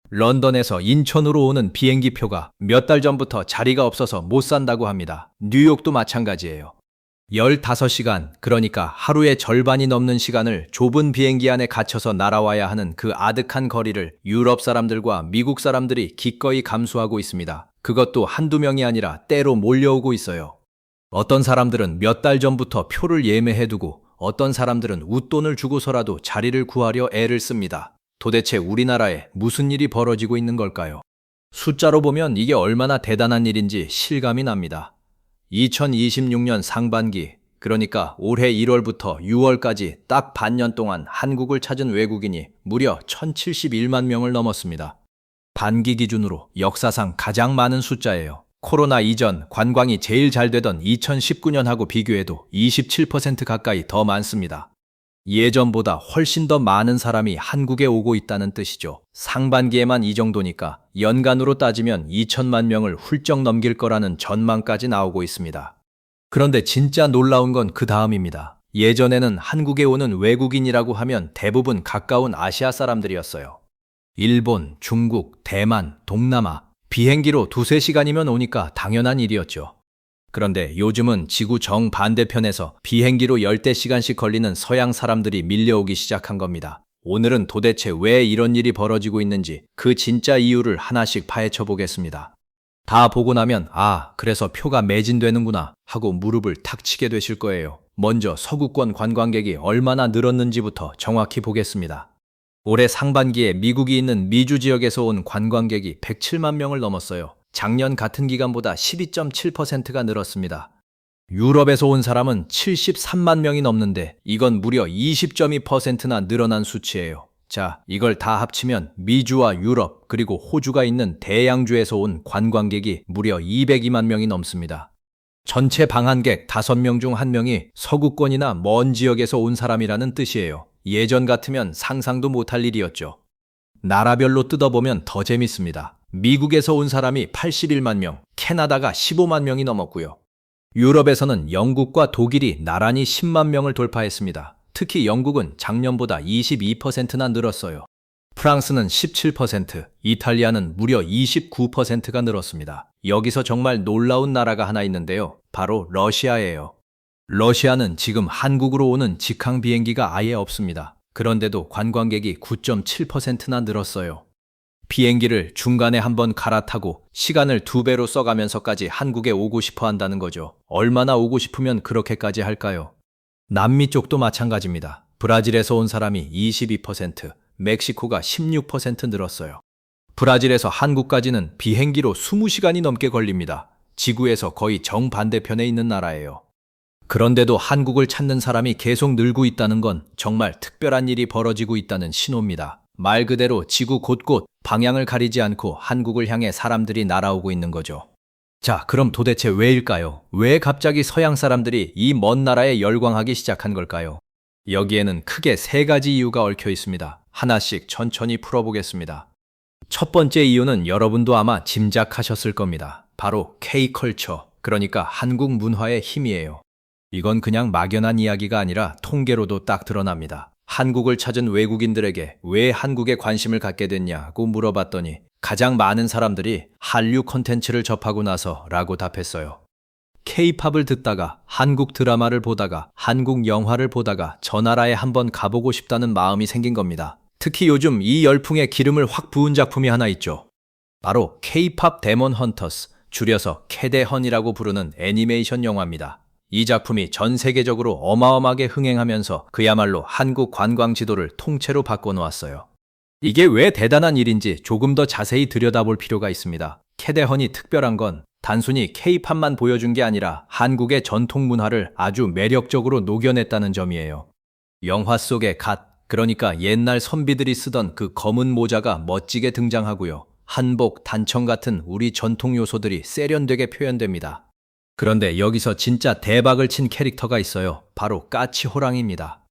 런던에서 인천으로 오는 비행기 표가 몇 달 전부터 자리가 없어서 못 산다고 합니다. 뉴욕도 마찬가지예요. 15시간, 그러니까 하루의 절반이 넘는 시간을 좁은 비행기 안에 갇혀서 날아와야 하는 그 아득한 거리를 유럽 사람들과 미국 사람들이 기꺼이 감수하고 있습니다. 그것도 한두 명이 아니라 때로 몰려오고 있어요. 어떤 사람들은 몇 달 전부터 표를 예매해두고 어떤 사람들은 웃돈을 주고서라도 자리를 구하려 애를 씁니다. 도대체 우리나라에 무슨 일이 벌어지고 있는 걸까요? 숫자로 보면 이게 얼마나 대단한 일인지 실감이 납니다. 2026년 상반기, 그러니까 올해 1월부터 6월까지 딱 반년 동안 한국을 찾은 외국인이 무려 1071만 명을 넘었습니다. 반기 기준으로 역사상 가장 많은 숫자예요. 코로나 이전 관광이 제일 잘 되던 2019년하고 비교해도 27% 가까이 더 많습니다. 예전보다 훨씬 더 많은 사람이 한국에 오고 있다는 뜻이죠. 상반기에만 이 정도니까 연간으로 따지면 2천만 명을 훌쩍 넘길 거라는 전망까지 나오고 있습니다. 그런데 진짜 놀라운 건 그 다음입니다. 예전에는 한국에 오는 외국인이라고 하면 대부분 가까운 아시아 사람들이었어요. 일본, 중국, 대만, 동남아, 비행기로 2~3시간이면 오니까 당연한 일이었죠. 그런데 요즘은 지구 정반대편에서 비행기로 열대 시간씩 걸리는 서양 사람들이 밀려오기 시작한 겁니다. 오늘은 도대체 왜 이런 일이 벌어지고 있는지 그 진짜 이유를 하나씩 파헤쳐 보겠습니다. 다 보고 나면 그래서 표가 매진되는구나 하고 무릎을 탁 치게 되실 거예요. 먼저 서구권 관광객이 얼마나 늘었는지부터 정확히 보겠습니다. 올해 상반기에 미국이 있는 미주 지역에서 온 관광객이 107만 명을 넘었어요. 작년 같은 기간보다 12.7%가 늘었습니다. 유럽에서 온 사람은 73만 명이 넘는데 이건 무려 20.2%나 늘어난 수치예요. 자, 이걸 다 합치면 미주와 유럽 그리고 호주가 있는 대양주에서 온 관광객이 무려 202만 명이 넘습니다. 전체 방한객 5명 중 1명이 서구권이나 먼 지역에서 온 사람이라는 뜻이에요. 예전 같으면 상상도 못할 일이었죠. 나라별로 뜯어보면 더 재밌습니다. 미국에서 온 사람이 81만 명, 캐나다가 15만 명이 넘었고요. 유럽에서는 영국과 독일이 나란히 10만 명을 돌파했습니다. 특히 영국은 작년보다 22%나 늘었어요. 프랑스는 17%, 이탈리아는 무려 29%가 늘었습니다. 여기서 정말 놀라운 나라가 하나 있는데요. 바로 러시아예요. 러시아는 지금 한국으로 오는 직항 비행기가 아예 없습니다. 그런데도 관광객이 9.7%나 늘었어요. 비행기를 중간에 한번 갈아타고 시간을 2배로 써가면서까지 한국에 오고 싶어 한다는 거죠. 얼마나 오고 싶으면 그렇게까지 할까요? 남미 쪽도 마찬가지입니다. 브라질에서 온 사람이 22%, 멕시코가 16% 늘었어요. 브라질에서 한국까지는 비행기로 20시간이 넘게 걸립니다. 지구에서 거의 정반대편에 있는 나라예요. 그런데도 한국을 찾는 사람이 계속 늘고 있다는 건 정말 특별한 일이 벌어지고 있다는 신호입니다. 말 그대로 지구 곳곳 방향을 가리지 않고 한국을 향해 사람들이 날아오고 있는 거죠. 자, 그럼 도대체 왜일까요? 왜 갑자기 서양 사람들이 이 먼 나라에 열광하기 시작한 걸까요? 여기에는 크게 3가지 이유가 얽혀 있습니다. 하나씩 천천히 풀어보겠습니다. 첫 번째 이유는 여러분도 아마 짐작하셨을 겁니다. 바로 K컬처, 그러니까 한국 문화의 힘이에요. 이건 그냥 막연한 이야기가 아니라 통계로도 딱 드러납니다. 한국을 찾은 외국인들에게 왜 한국에 관심을 갖게 됐냐고 물어봤더니 가장 많은 사람들이 한류 콘텐츠를 접하고 나서라고 답했어요. K-팝을 듣다가 한국 드라마를 보다가 한국 영화를 보다가 저 나라에 한번 가보고 싶다는 마음이 생긴 겁니다. 특히 요즘 이 열풍에 기름을 확 부은 작품이 하나 있죠. 바로 K-팝 데몬 헌터스, 줄여서 캐데헌이라고 부르는 애니메이션 영화입니다. 이 작품이 전 세계적으로 어마어마하게 흥행하면서 그야말로 한국 관광 지도를 통째로 바꿔놓았어요. 이게 왜 대단한 일인지 조금 더 자세히 들여다볼 필요가 있습니다. 캐데헌이 특별한 건 단순히 K-팝만 보여준 게 아니라 한국의 전통 문화를 아주 매력적으로 녹여냈다는 점이에요. 영화 속의 갓, 그러니까 옛날 선비들이 쓰던 그 검은 모자가 멋지게 등장하고요. 한복, 단청 같은 우리 전통 요소들이 세련되게 표현됩니다. 그런데 여기서 진짜 대박을 친 캐릭터가 있어요. 바로 까치호랑이입니다.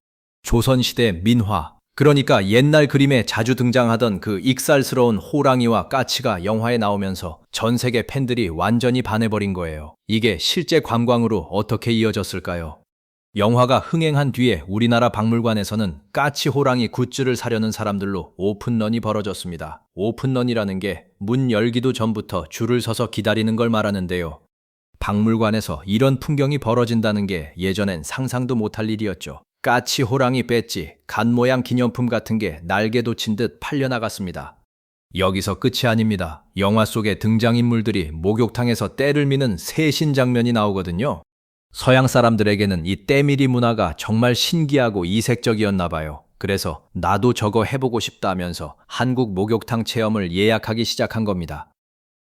조선시대 민화, 그러니까 옛날 그림에 자주 등장하던 그 익살스러운 호랑이와 까치가 영화에 나오면서 전 세계 팬들이 완전히 반해버린 거예요. 이게 실제 관광으로 어떻게 이어졌을까요? 영화가 흥행한 뒤에 우리나라 박물관에서는 까치 호랑이 굿즈를 사려는 사람들로 오픈런이 벌어졌습니다. 오픈런이라는 게 문 열기도 전부터 줄을 서서 기다리는 걸 말하는데요. 박물관에서 이런 풍경이 벌어진다는 게 예전엔 상상도 못할 일이었죠. 까치 호랑이 배지, 간 모양 기념품 같은 게 날개 돋친 듯 팔려나갔습니다. 여기서 끝이 아닙니다. 영화 속의 등장인물들이 목욕탕에서 때를 미는 세신 장면이 나오거든요. 서양 사람들에게는 이 때밀이 문화가 정말 신기하고 이색적이었나 봐요. 그래서 나도 저거 해보고 싶다 하면서 한국 목욕탕 체험을 예약하기 시작한 겁니다.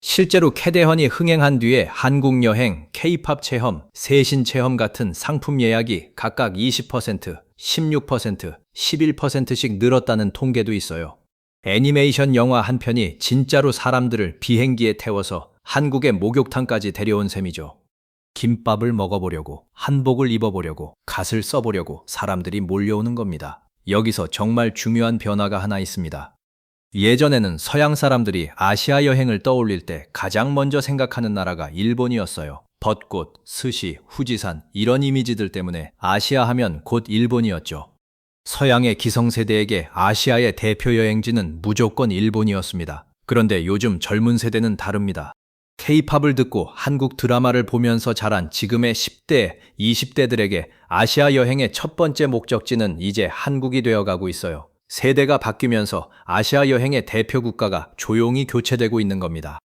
실제로 캐대헌이 흥행한 뒤에 한국 여행, K-팝 체험, 세신 체험 같은 상품 예약이 각각 20%, 16%, 11%씩 늘었다는 통계도 있어요. 애니메이션 영화 한 편이 진짜로 사람들을 비행기에 태워서 한국의 목욕탕까지 데려온 셈이죠. 김밥을 먹어보려고, 한복을 입어보려고, 갓을 써보려고 사람들이 몰려오는 겁니다. 여기서 정말 중요한 변화가 하나 있습니다. 예전에는 서양 사람들이 아시아 여행을 떠올릴 때 가장 먼저 생각하는 나라가 일본이었어요. 벚꽃, 스시, 후지산 이런 이미지들 때문에 아시아 하면 곧 일본이었죠. 서양의 기성세대에게 아시아의 대표 여행지는 무조건 일본이었습니다. 그런데 요즘 젊은 세대는 다릅니다. K-팝을 듣고 한국 드라마를 보면서 자란 지금의 10대, 20대들에게 아시아 여행의 첫 번째 목적지는 이제 한국이 되어가고 있어요. 세대가 바뀌면서 아시아 여행의 대표 국가가 조용히 교체되고 있는 겁니다.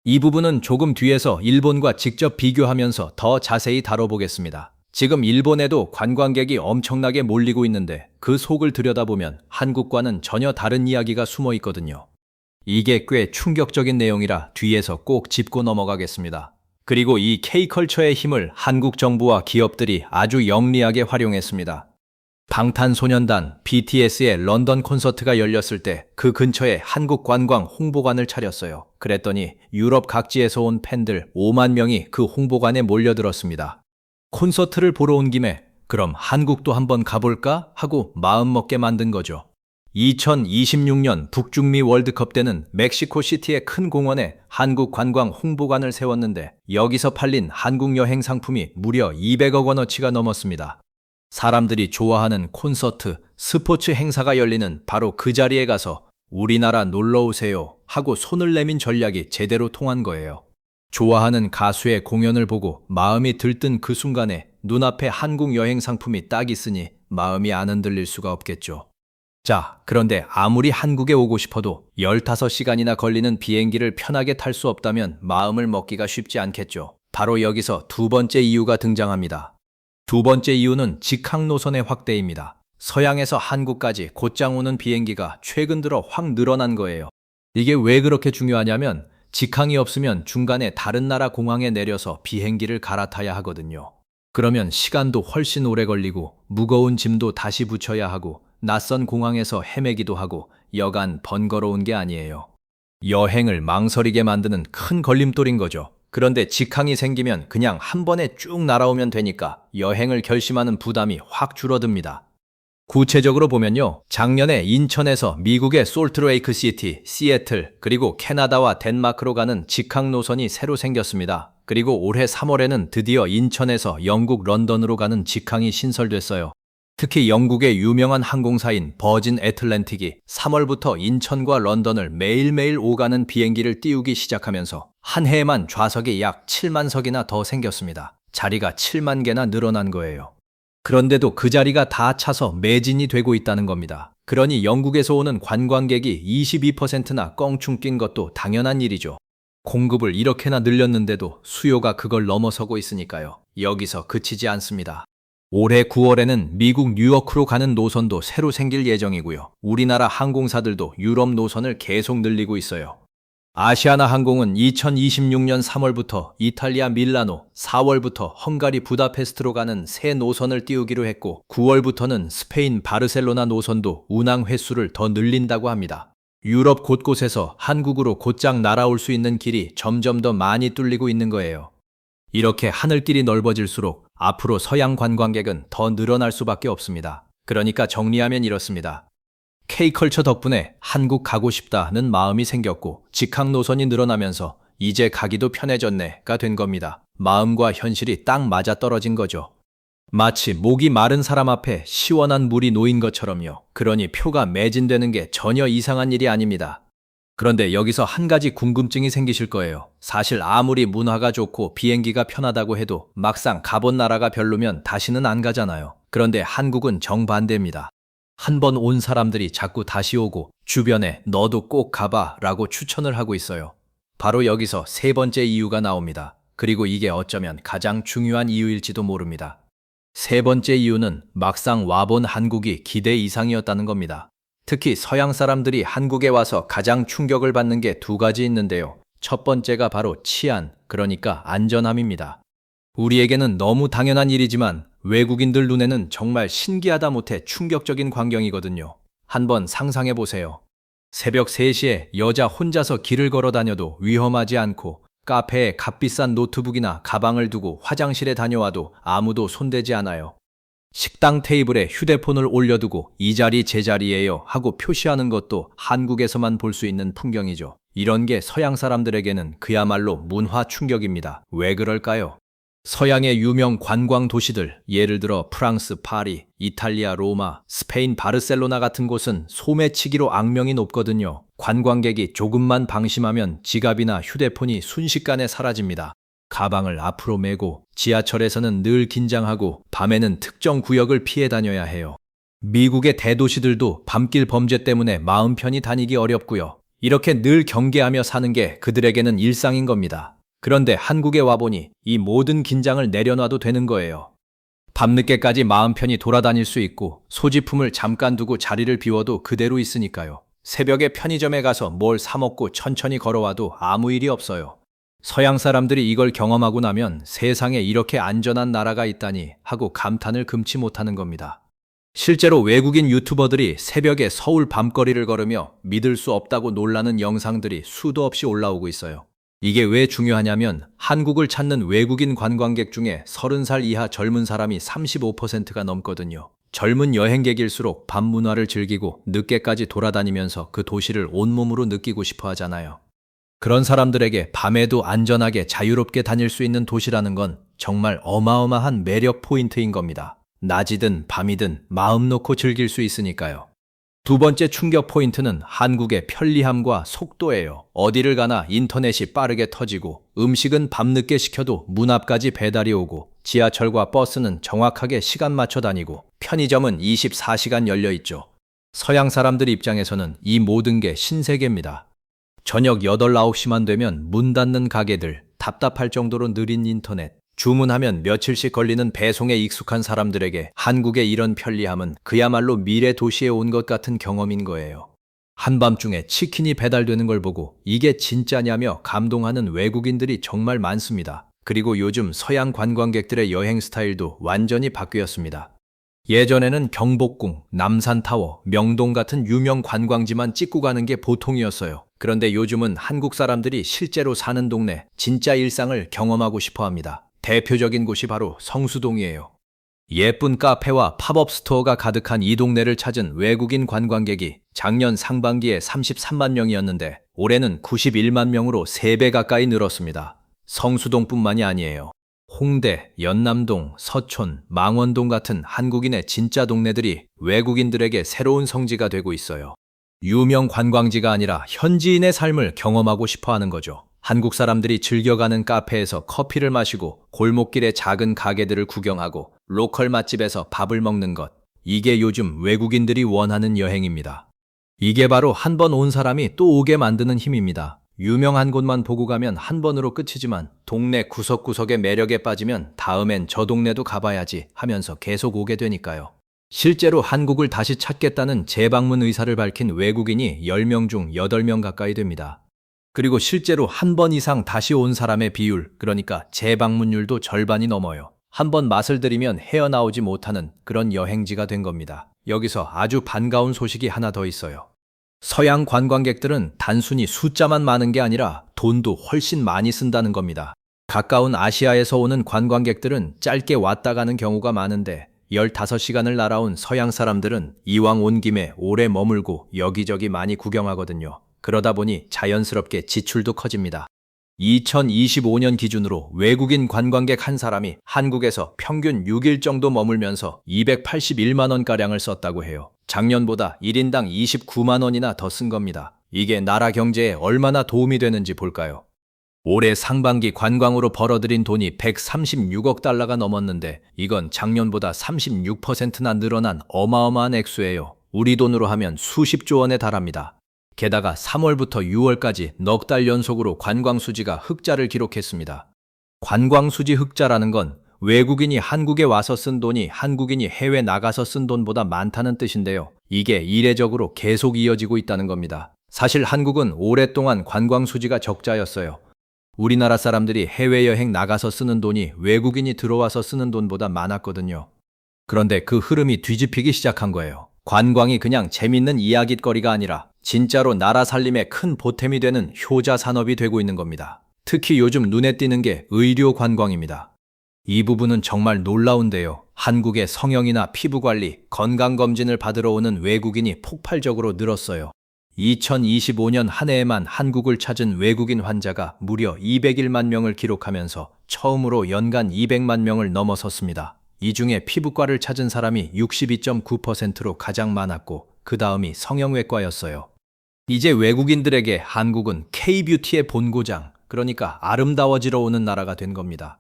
이 부분은 조금 뒤에서 일본과 직접 비교하면서 더 자세히 다뤄보겠습니다. 지금 일본에도 관광객이 엄청나게 몰리고 있는데 그 속을 들여다보면 한국과는 전혀 다른 이야기가 숨어 있거든요. 이게 꽤 충격적인 내용이라 뒤에서 꼭 짚고 넘어가겠습니다. 그리고 이 K컬처의 힘을 한국 정부와 기업들이 아주 영리하게 활용했습니다. 방탄소년단 BTS의 런던 콘서트가 열렸을 때 그 근처에 한국 관광 홍보관을 차렸어요. 그랬더니 유럽 각지에서 온 팬들 5만 명이 그 홍보관에 몰려들었습니다. 콘서트를 보러 온 김에 그럼 한국도 한번 가볼까 하고 마음먹게 만든 거죠. 2026년 북중미 월드컵 때는 멕시코시티의 큰 공원에 한국 관광 홍보관을 세웠는데 여기서 팔린 한국 여행 상품이 무려 200억 원어치가 넘었습니다. 사람들이 좋아하는 콘서트, 스포츠 행사가 열리는 바로 그 자리에 가서 우리나라 놀러 오세요 하고 손을 내민 전략이 제대로 통한 거예요. 좋아하는 가수의 공연을 보고 마음이 들뜬 그 순간에 눈앞에 한국 여행 상품이 딱 있으니 마음이 안 흔들릴 수가 없겠죠. 자, 그런데 아무리 한국에 오고 싶어도 15시간이나 걸리는 비행기를 편하게 탈 수 없다면 마음을 먹기가 쉽지 않겠죠. 바로 여기서 두 번째 이유가 등장합니다. 두 번째 이유는 직항 노선의 확대입니다. 서양에서 한국까지 곧장 오는 비행기가 최근 들어 확 늘어난 거예요. 이게 왜 그렇게 중요하냐면 직항이 없으면 중간에 다른 나라 공항에 내려서 비행기를 갈아타야 하거든요. 그러면 시간도 훨씬 오래 걸리고 무거운 짐도 다시 붙여야 하고 낯선 공항에서 헤매기도 하고 여간 번거로운 게 아니에요. 여행을 망설이게 만드는 큰 걸림돌인 거죠. 그런데 직항이 생기면 그냥 한 번에 쭉 날아오면 되니까 여행을 결심하는 부담이 확 줄어듭니다. 구체적으로 보면요. 작년에 인천에서 미국의 솔트레이크 시티, 시애틀, 그리고 캐나다와 덴마크로 가는 직항 노선이 새로 생겼습니다. 그리고 올해 3월에는 드디어 인천에서 영국 런던으로 가는 직항이 신설됐어요. 특히 영국의 유명한 항공사인 버진 애틀랜틱이 3월부터 인천과 런던을 매일매일 오가는 비행기를 띄우기 시작하면서 한 해에만 좌석이 약 7만 석이나 더 생겼습니다. 자리가 7만 개나 늘어난 거예요. 그런데도 그 자리가 다 차서 매진이 되고 있다는 겁니다. 그러니 영국에서 오는 관광객이 22%나 껑충 뛴 것도 당연한 일이죠. 공급을 이렇게나 늘렸는데도 수요가 그걸 넘어서고 있으니까요. 여기서 그치지 않습니다. 올해 9월에는 미국 뉴요크로 가는 노선도 새로 생길 예정이고요. 우리나라 항공사들도 유럽 노선을 계속 늘리고 있어요. 아시아나 항공은 2026년 3월부터 이탈리아 밀라노, 4월부터 헝가리 부다페스트로 가는 새 노선을 띄우기로 했고 9월부터는 스페인 바르셀로나 노선도 운항 횟수를 더 늘린다고 합니다. 유럽 곳곳에서 한국으로 곧장 날아올 수 있는 길이 점점 더 많이 뚫리고 있는 거예요. 이렇게 하늘길이 넓어질수록 앞으로 서양 관광객은 더 늘어날 수밖에 없습니다. 그러니까 정리하면 이렇습니다. K컬처 덕분에 한국 가고 싶다는 마음이 생겼고 직항 노선이 늘어나면서 이제 가기도 편해졌네가 된 겁니다. 마음과 현실이 딱 맞아떨어진 거죠. 마치 목이 마른 사람 앞에 시원한 물이 놓인 것처럼요. 그러니 표가 매진되는 게 전혀 이상한 일이 아닙니다. 그런데 여기서 한 가지 궁금증이 생기실 거예요. 사실 아무리 문화가 좋고 비행기가 편하다고 해도 막상 가본 나라가 별로면 다시는 안 가잖아요. 그런데 한국은 정반대입니다. 한 번 온 사람들이 자꾸 다시 오고 주변에 너도 꼭 가봐 라고 추천을 하고 있어요. 바로 여기서 세 번째 이유가 나옵니다. 그리고 이게 어쩌면 가장 중요한 이유일지도 모릅니다. 세 번째 이유는 막상 와본 한국이 기대 이상이었다는 겁니다. 특히 서양 사람들이 한국에 와서 가장 충격을 받는 게 두 가지 있는데요. 첫 번째가 바로 치안, 그러니까 안전함입니다. 우리에게는 너무 당연한 일이지만 외국인들 눈에는 정말 신기하다 못해 충격적인 광경이거든요. 한번 상상해 보세요. 새벽 3시에 여자 혼자서 길을 걸어 다녀도 위험하지 않고 카페에 값비싼 노트북이나 가방을 두고 화장실에 다녀와도 아무도 손대지 않아요. 식당 테이블에 휴대폰을 올려두고 이 자리 제 자리예요 하고 표시하는 것도 한국에서만 볼 수 있는 풍경이죠. 이런 게 서양 사람들에게는 그야말로 문화 충격입니다. 왜 그럴까요? 서양의 유명 관광 도시들, 예를 들어 프랑스 파리, 이탈리아 로마, 스페인 바르셀로나 같은 곳은 소매치기로 악명이 높거든요. 관광객이 조금만 방심하면 지갑이나 휴대폰이 순식간에 사라집니다. 가방을 앞으로 메고 지하철에서는 늘 긴장하고 밤에는 특정 구역을 피해 다녀야 해요. 미국의 대도시들도 밤길 범죄 때문에 마음 편히 다니기 어렵고요. 이렇게 늘 경계하며 사는 게 그들에게는 일상인 겁니다. 그런데 한국에 와보니 이 모든 긴장을 내려놔도 되는 거예요. 밤늦게까지 마음 편히 돌아다닐 수 있고 소지품을 잠깐 두고 자리를 비워도 그대로 있으니까요. 새벽에 편의점에 가서 뭘 사 먹고 천천히 걸어와도 아무 일이 없어요. 서양 사람들이 이걸 경험하고 나면 세상에 이렇게 안전한 나라가 있다니 하고 감탄을 금치 못하는 겁니다. 실제로 외국인 유튜버들이 새벽에 서울 밤거리를 걸으며 믿을 수 없다고 놀라는 영상들이 수도 없이 올라오고 있어요. 이게 왜 중요하냐면 한국을 찾는 외국인 관광객 중에 30살 이하 젊은 사람이 35%가 넘거든요. 젊은 여행객일수록 밤 문화를 즐기고 늦게까지 돌아다니면서 그 도시를 온몸으로 느끼고 싶어 하잖아요. 그런 사람들에게 밤에도 안전하게 자유롭게 다닐 수 있는 도시라는 건 정말 어마어마한 매력 포인트인 겁니다. 낮이든 밤이든 마음 놓고 즐길 수 있으니까요. 두 번째 충격 포인트는 한국의 편리함과 속도예요. 어디를 가나 인터넷이 빠르게 터지고 음식은 밤늦게 시켜도 문 앞까지 배달이 오고 지하철과 버스는 정확하게 시간 맞춰 다니고 편의점은 24시간 열려 있죠. 서양 사람들 입장에서는 이 모든 게 신세계입니다. 저녁 8, 9시만 되면 문 닫는 가게들, 답답할 정도로 느린 인터넷, 주문하면 며칠씩 걸리는 배송에 익숙한 사람들에게 한국의 이런 편리함은 그야말로 미래 도시에 온 것 같은 경험인 거예요. 한밤중에 치킨이 배달되는 걸 보고 이게 진짜냐며 감동하는 외국인들이 정말 많습니다. 그리고 요즘 서양 관광객들의 여행 스타일도 완전히 바뀌었습니다. 예전에는 경복궁, 남산타워, 명동 같은 유명 관광지만 찍고 가는 게 보통이었어요. 그런데 요즘은 한국 사람들이 실제로 사는 동네, 진짜 일상을 경험하고 싶어 합니다. 대표적인 곳이 바로 성수동이에요. 예쁜 카페와 팝업 스토어가 가득한 이 동네를 찾은 외국인 관광객이 작년 상반기에 33만 명이었는데 올해는 91만 명으로 3배 가까이 늘었습니다. 성수동뿐만이 아니에요. 홍대, 연남동, 서촌, 망원동 같은 한국인의 진짜 동네들이 외국인들에게 새로운 성지가 되고 있어요. 유명 관광지가 아니라 현지인의 삶을 경험하고 싶어 하는 거죠. 한국 사람들이 즐겨가는 카페에서 커피를 마시고 골목길의 작은 가게들을 구경하고 로컬 맛집에서 밥을 먹는 것. 이게 요즘 외국인들이 원하는 여행입니다. 이게 바로 한 번 온 사람이 또 오게 만드는 힘입니다. 유명한 곳만 보고 가면 한 번으로 끝이지만 동네 구석구석의 매력에 빠지면 다음엔 저 동네도 가봐야지 하면서 계속 오게 되니까요. 실제로 한국을 다시 찾겠다는 재방문 의사를 밝힌 외국인이 10명 중 8명 가까이 됩니다. 그리고 실제로 한 번 이상 다시 온 사람의 비율, 그러니까 재방문율도 절반이 넘어요. 한 번 맛을 들이면 헤어나오지 못하는 그런 여행지가 된 겁니다. 여기서 아주 반가운 소식이 하나 더 있어요. 서양 관광객들은 단순히 숫자만 많은 게 아니라 돈도 훨씬 많이 쓴다는 겁니다. 가까운 아시아에서 오는 관광객들은 짧게 왔다 가는 경우가 많은데 15시간을 날아온 서양 사람들은 이왕 온 김에 오래 머물고 여기저기 많이 구경하거든요. 그러다 보니 자연스럽게 지출도 커집니다. 2025년 기준으로 외국인 관광객 한 사람이 한국에서 평균 6일 정도 머물면서 281만 원가량을 썼다고 해요. 작년보다 1인당 29만 원이나 더 쓴 겁니다. 이게 나라 경제에 얼마나 도움이 되는지 볼까요? 올해 상반기 관광으로 벌어들인 돈이 136억 달러가 넘었는데 이건 작년보다 36%나 늘어난 어마어마한 액수예요. 우리 돈으로 하면 수십조 원에 달합니다. 게다가 3월부터 6월까지 넉 달 연속으로 관광 수지가 흑자를 기록했습니다. 관광 수지 흑자라는 건 외국인이 한국에 와서 쓴 돈이 한국인이 해외 나가서 쓴 돈보다 많다는 뜻인데요. 이게 이례적으로 계속 이어지고 있다는 겁니다. 사실 한국은 오랫동안 관광 수지가 적자였어요. 우리나라 사람들이 해외여행 나가서 쓰는 돈이 외국인이 들어와서 쓰는 돈보다 많았거든요. 그런데 그 흐름이 뒤집히기 시작한 거예요. 관광이 그냥 재밌는 이야깃거리가 아니라 진짜로 나라 살림에 큰 보탬이 되는 효자 산업이 되고 있는 겁니다. 특히 요즘 눈에 띄는 게 의료 관광입니다. 이 부분은 정말 놀라운데요. 한국의 성형이나 피부관리, 건강검진을 받으러 오는 외국인이 폭발적으로 늘었어요. 2025년 한 해에만 한국을 찾은 외국인 환자가 무려 201만 명을 기록하면서 처음으로 연간 200만 명을 넘어섰습니다. 이 중에 피부과를 찾은 사람이 62.9%로 가장 많았고 그 다음이 성형외과였어요. 이제 외국인들에게 한국은 K-뷰티의 본고장, 그러니까 아름다워지러 오는 나라가 된 겁니다.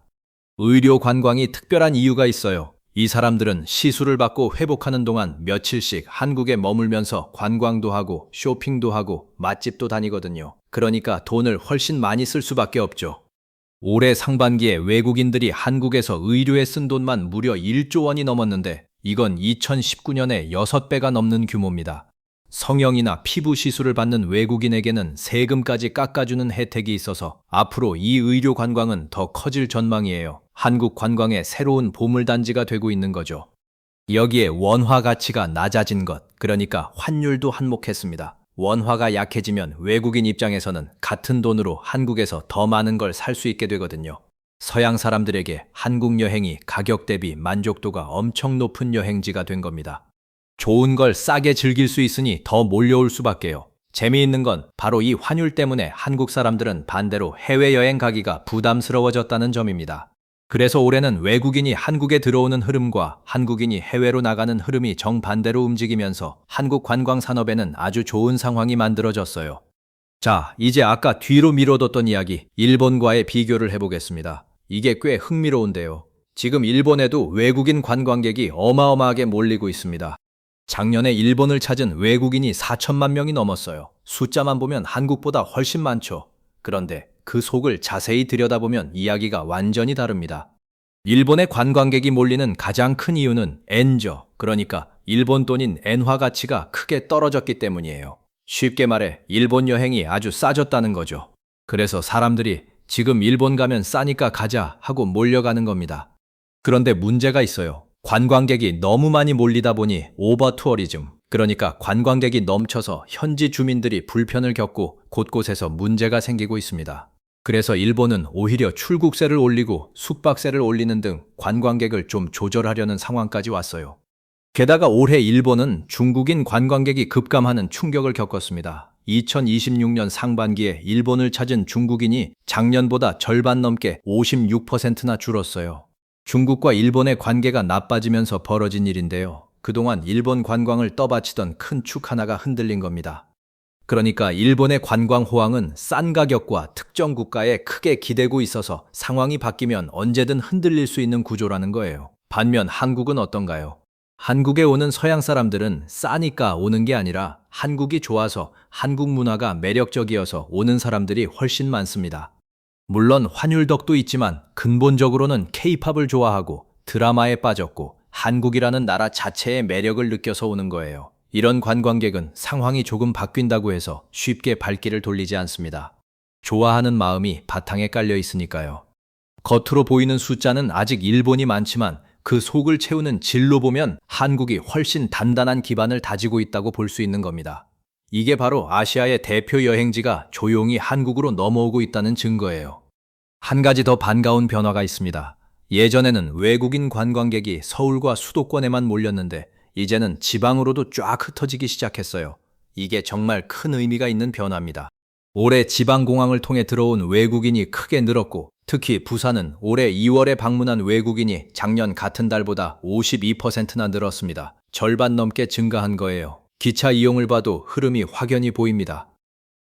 의료 관광이 특별한 이유가 있어요. 이 사람들은 시술을 받고 회복하는 동안 며칠씩 한국에 머물면서 관광도 하고 쇼핑도 하고 맛집도 다니거든요. 그러니까 돈을 훨씬 많이 쓸 수밖에 없죠. 올해 상반기에 외국인들이 한국에서 의료에 쓴 돈만 무려 1조 원이 넘었는데 이건 2019년에 6배가 넘는 규모입니다. 성형이나 피부 시술을 받는 외국인에게는 세금까지 깎아주는 혜택이 있어서 앞으로 이 의료 관광은 더 커질 전망이에요. 한국 관광의 새로운 보물단지가 되고 있는 거죠. 여기에 원화 가치가 낮아진 것, 그러니까 환율도 한몫했습니다. 원화가 약해지면 외국인 입장에서는 같은 돈으로 한국에서 더 많은 걸 살 수 있게 되거든요. 서양 사람들에게 한국 여행이 가격 대비 만족도가 엄청 높은 여행지가 된 겁니다. 좋은 걸 싸게 즐길 수 있으니 더 몰려올 수밖에요. 재미있는 건 바로 이 환율 때문에 한국 사람들은 반대로 해외여행 가기가 부담스러워졌다는 점입니다. 그래서 올해는 외국인이 한국에 들어오는 흐름과 한국인이 해외로 나가는 흐름이 정반대로 움직이면서 한국 관광 산업에는 아주 좋은 상황이 만들어졌어요. 자, 이제 아까 뒤로 미뤄뒀던 이야기, 일본과의 비교를 해보겠습니다. 이게 꽤 흥미로운데요. 지금 일본에도 외국인 관광객이 어마어마하게 몰리고 있습니다. 작년에 일본을 찾은 외국인이 4천만 명이 넘었어요. 숫자만 보면 한국보다 훨씬 많죠. 그런데 그 속을 자세히 들여다보면 이야기가 완전히 다릅니다. 일본의 관광객이 몰리는 가장 큰 이유는 엔저, 그러니까 일본 돈인 엔화 가치가 크게 떨어졌기 때문이에요. 쉽게 말해 일본 여행이 아주 싸졌다는 거죠. 그래서 사람들이 지금 일본 가면 싸니까 가자 하고 몰려가는 겁니다. 그런데 문제가 있어요. 관광객이 너무 많이 몰리다 보니 오버 투어리즘, 그러니까 관광객이 넘쳐서 현지 주민들이 불편을 겪고 곳곳에서 문제가 생기고 있습니다. 그래서 일본은 오히려 출국세를 올리고 숙박세를 올리는 등 관광객을 좀 조절하려는 상황까지 왔어요. 게다가 올해 일본은 중국인 관광객이 급감하는 충격을 겪었습니다. 2026년 상반기에 일본을 찾은 중국인이 작년보다 절반 넘게 56%나 줄었어요. 중국과 일본의 관계가 나빠지면서 벌어진 일인데요. 그동안 일본 관광을 떠받치던 큰 축 하나가 흔들린 겁니다. 그러니까 일본의 관광 호황은 싼 가격과 특정 국가에 크게 기대고 있어서 상황이 바뀌면 언제든 흔들릴 수 있는 구조라는 거예요. 반면 한국은 어떤가요? 한국에 오는 서양 사람들은 싸니까 오는 게 아니라 한국이 좋아서 한국 문화가 매력적이어서 오는 사람들이 훨씬 많습니다. 물론 환율 덕도 있지만 근본적으로는 K-팝을 좋아하고 드라마에 빠졌고 한국이라는 나라 자체의 매력을 느껴서 오는 거예요. 이런 관광객은 상황이 조금 바뀐다고 해서 쉽게 발길을 돌리지 않습니다. 좋아하는 마음이 바탕에 깔려 있으니까요. 겉으로 보이는 숫자는 아직 일본이 많지만 그 속을 채우는 질로 보면 한국이 훨씬 단단한 기반을 다지고 있다고 볼 수 있는 겁니다. 이게 바로 아시아의 대표 여행지가 조용히 한국으로 넘어오고 있다는 증거예요. 한 가지 더 반가운 변화가 있습니다. 예전에는 외국인 관광객이 서울과 수도권에만 몰렸는데 이제는 지방으로도 쫙 흩어지기 시작했어요. 이게 정말 큰 의미가 있는 변화입니다. 올해 지방공항을 통해 들어온 외국인이 크게 늘었고, 특히 부산은 올해 2월에 방문한 외국인이 작년 같은 달보다 52%나 늘었습니다. 절반 넘게 증가한 거예요. 기차 이용을 봐도 흐름이 확연히 보입니다.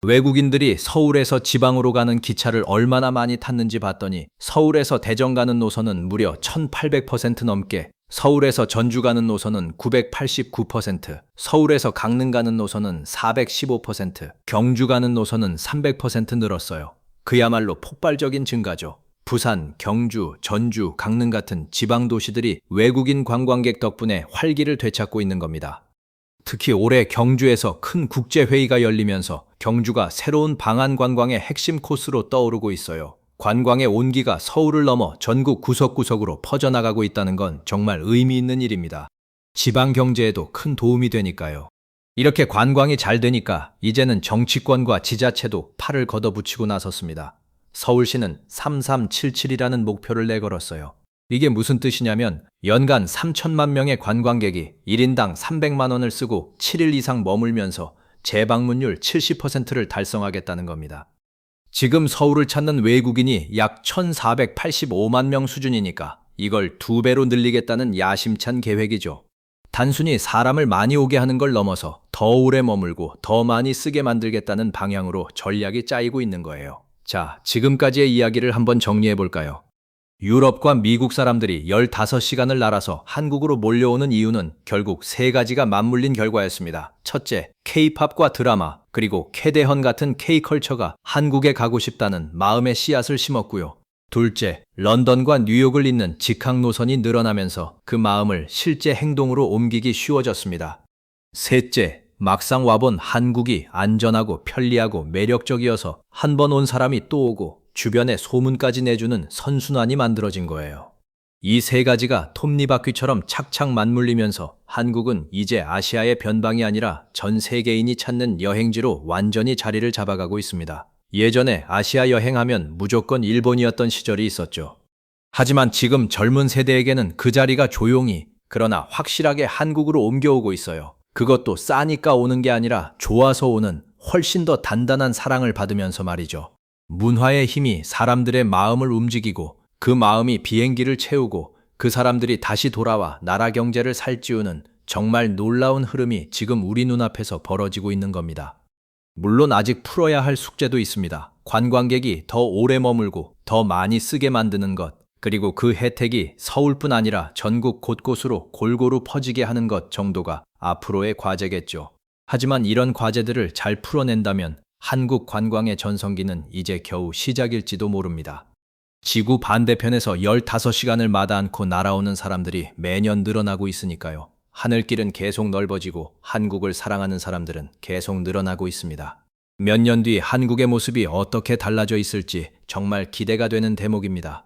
외국인들이 서울에서 지방으로 가는 기차를 얼마나 많이 탔는지 봤더니 서울에서 대전 가는 노선은 무려 1800% 넘게, 서울에서 전주 가는 노선은 989%, 서울에서 강릉 가는 노선은 415%, 경주 가는 노선은 300% 늘었어요. 그야말로 폭발적인 증가죠. 부산, 경주, 전주, 강릉 같은 지방 도시들이 외국인 관광객 덕분에 활기를 되찾고 있는 겁니다. 특히 올해 경주에서 큰 국제회의가 열리면서 경주가 새로운 방한 관광의 핵심 코스로 떠오르고 있어요. 관광의 온기가 서울을 넘어 전국 구석구석으로 퍼져나가고 있다는 건 정말 의미 있는 일입니다. 지방 경제에도 큰 도움이 되니까요. 이렇게 관광이 잘 되니까 이제는 정치권과 지자체도 팔을 걷어붙이고 나섰습니다. 서울시는 3377이라는 목표를 내걸었어요. 이게 무슨 뜻이냐면 연간 3천만 명의 관광객이 1인당 300만 원을 쓰고 7일 이상 머물면서 재방문율 70%를 달성하겠다는 겁니다. 지금 서울을 찾는 외국인이 약 1,485만 명 수준이니까 이걸 2배로 늘리겠다는 야심찬 계획이죠. 단순히 사람을 많이 오게 하는 걸 넘어서 더 오래 머물고 더 많이 쓰게 만들겠다는 방향으로 전략이 짜이고 있는 거예요. 자, 지금까지의 이야기를 한번 정리해 볼까요? 유럽과 미국 사람들이 15시간을 날아서 한국으로 몰려오는 이유는 결국 3가지가 맞물린 결과였습니다. 첫째, K-팝과 드라마, 그리고 캐대헌 같은 K-컬처가 한국에 가고 싶다는 마음의 씨앗을 심었고요. 둘째, 런던과 뉴욕을 잇는 직항 노선이 늘어나면서 그 마음을 실제 행동으로 옮기기 쉬워졌습니다. 셋째, 막상 와본 한국이 안전하고 편리하고 매력적이어서 한 번 온 사람이 또 오고 주변에 소문까지 내주는 선순환이 만들어진 거예요. 이 3가지가 톱니바퀴처럼 착착 맞물리면서 한국은 이제 아시아의 변방이 아니라 전 세계인이 찾는 여행지로 완전히 자리를 잡아가고 있습니다. 예전에 아시아 여행하면 무조건 일본이었던 시절이 있었죠. 하지만 지금 젊은 세대에게는 그 자리가 조용히, 그러나 확실하게 한국으로 옮겨오고 있어요. 그것도 싸니까 오는 게 아니라 좋아서 오는, 훨씬 더 단단한 사랑을 받으면서 말이죠. 문화의 힘이 사람들의 마음을 움직이고 그 마음이 비행기를 채우고 그 사람들이 다시 돌아와 나라 경제를 살찌우는 정말 놀라운 흐름이 지금 우리 눈앞에서 벌어지고 있는 겁니다. 물론 아직 풀어야 할 숙제도 있습니다. 관광객이 더 오래 머물고 더 많이 쓰게 만드는 것, 그리고 그 혜택이 서울뿐 아니라 전국 곳곳으로 골고루 퍼지게 하는 것 정도가 앞으로의 과제겠죠. 하지만 이런 과제들을 잘 풀어낸다면 한국 관광의 전성기는 이제 겨우 시작일지도 모릅니다. 지구 반대편에서 15시간을 마다 않고 날아오는 사람들이 매년 늘어나고 있으니까요. 하늘길은 계속 넓어지고 한국을 사랑하는 사람들은 계속 늘어나고 있습니다. 몇 년 뒤 한국의 모습이 어떻게 달라져 있을지 정말 기대가 되는 대목입니다.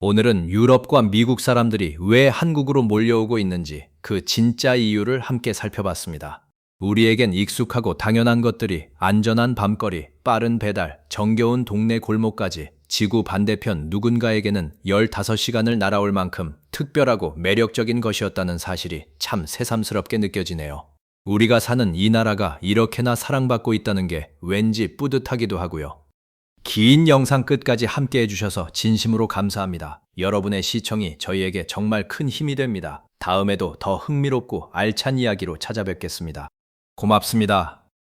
오늘은 유럽과 미국 사람들이 왜 한국으로 몰려오고 있는지 그 진짜 이유를 함께 살펴봤습니다. 우리에겐 익숙하고 당연한 것들이 안전한 밤거리, 빠른 배달, 정겨운 동네 골목까지 지구 반대편 누군가에게는 15시간을 날아올 만큼 특별하고 매력적인 것이었다는 사실이 참 새삼스럽게 느껴지네요. 우리가 사는 이 나라가 이렇게나 사랑받고 있다는 게 왠지 뿌듯하기도 하고요. 긴 영상 끝까지 함께 해주셔서 진심으로 감사합니다. 여러분의 시청이 저희에게 정말 큰 힘이 됩니다. 다음에도 더 흥미롭고 알찬 이야기로 찾아뵙겠습니다. 고맙습니다.